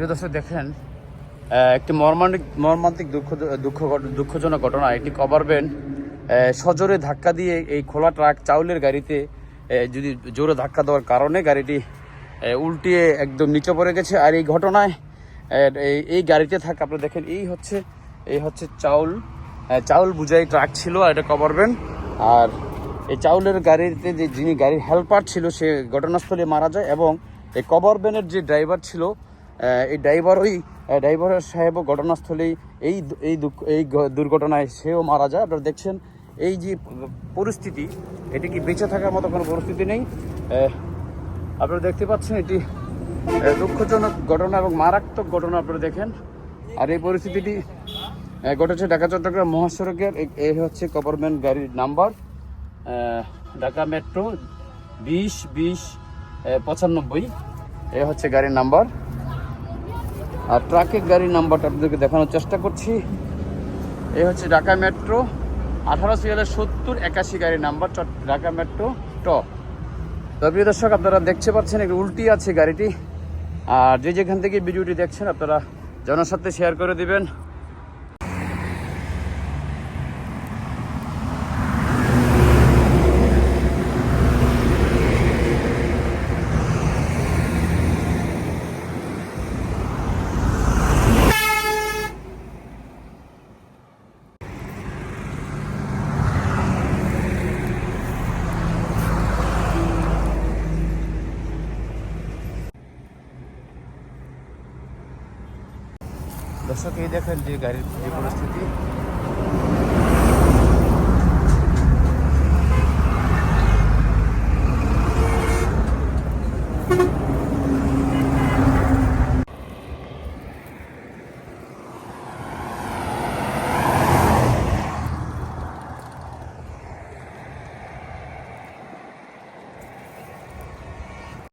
প্রিয় দর্শক দেখেন, একটি মর্মান্তিক দুঃখজনক ঘটনা। একটি কভার ভ্যান সজোরে ধাক্কা দিয়ে এই খোলা ট্রাক চাউলের গাড়িতে যদি জোরে ধাক্কা দেওয়ার কারণে গাড়িটি উল্টিয়ে একদম নিচে পড়ে গেছে। আর এই ঘটনায় এই গাড়িতে থাকা, আপনারা দেখেন, এই হচ্ছে চাউল বুঝাই ট্রাক ছিল, আর এটা কভার ভ্যান। আর এই চাউলের গাড়িতে যিনি গাড়ির হেল্পার ছিল সে ঘটনাস্থলে মারা যায়, এবং এই কভার ভ্যানের যে ড্রাইভার ছিল এই ড্রাইভারের সাহেবও ঘটনাস্থলেই এই দুর্ঘটনায় সেও মারা যায়। আপনারা দেখছেন এই যে পরিস্থিতি, এটি কি বেঁচে থাকার মতো কোনো পরিস্থিতি নেই। আপনারা দেখতে পাচ্ছেন এটি দুঃখজনক ঘটনা এবং মারাত্মক ঘটনা, আপনারা দেখেন। আর এই পরিস্থিতিটি ঘটেছে ঢাকা চট্টগ্রাম মহাসড়কের। এই হচ্ছে কভার ভ্যান গাড়ির নাম্বার, ঢাকা মেট্রো 20-20-95। এই হচ্ছে গাড়ির নাম্বার। আর ট্রাকের গাড়ির নাম্বারটা আপনাদেরকে দেখানোর চেষ্টা করছি। এই হচ্ছে ঢাকা মেট্রো 1870-81 গাড়ির নাম্বার, ঢাকা মেট্রো ট। তো প্রিয় দর্শক, আপনারা দেখতে পাচ্ছেন একটু উল্টি আছে গাড়িটি। আর যেখান থেকে ভিডিওটি দেখছেন আপনারা জনস্বার্থে শেয়ার করে দিবেন। দর্শক, এই দেখেন যে গাড়ির যে পরিস্থিতি।